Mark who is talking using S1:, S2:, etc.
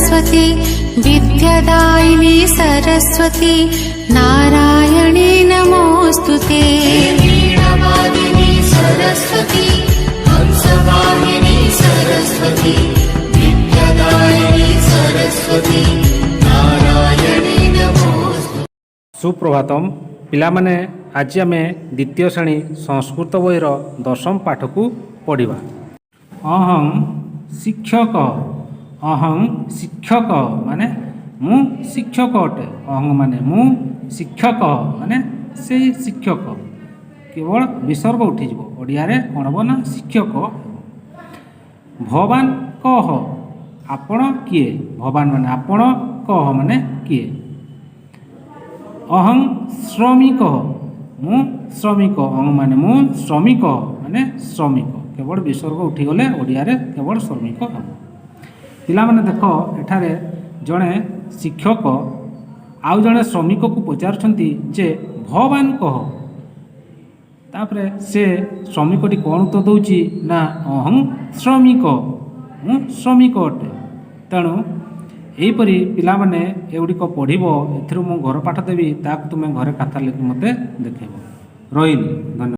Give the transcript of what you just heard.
S1: सरस्वती विद्यादायिनी सरस्वती नारायणी नमोस्तुते। वीणावादिनी सरस्वती हंसवाहिनी सरस्वती विद्यादायिनी सरस्वती नारायणी नमोस्तुते।
S2: सुप्रभातम पिलामाने आज आमे द्वितीय श्रेणी संस्कृत बहिर दशम पाठ को पढ़ा। अहं शिक्षक माने मु शिक्षक अटे। अहं माने मु शिक्षक माने से शिक्षक केवल विसर्ग उठिज ओडिया रे कोन हो ना शिक्षक। भवान कह आपण किए भवान माने आपण कह माने किए। अहं श्रमिक मु श्रमिक अहं माने मु श्रमिक माने श्रमिक केवल विसर्ग उठिगले ओडिया रे केवल श्रमिक हम। पिला माने देख एठारे जड़े शिक्षक आउ जड़े श्रमिक को पचारुछंती जे भवान कह तापरे से श्रमिकटी कौन उत्तर दौची ना अहं श्रमिक मु श्रमिक अटे। तेणु यहीपरि पिलामाने एगुड़िक पढ़ब एथिरु मु घर पाठ देवी ताकु तुमे घरे खाता लिखि मते देखैबो। रहिली धन्यवाद।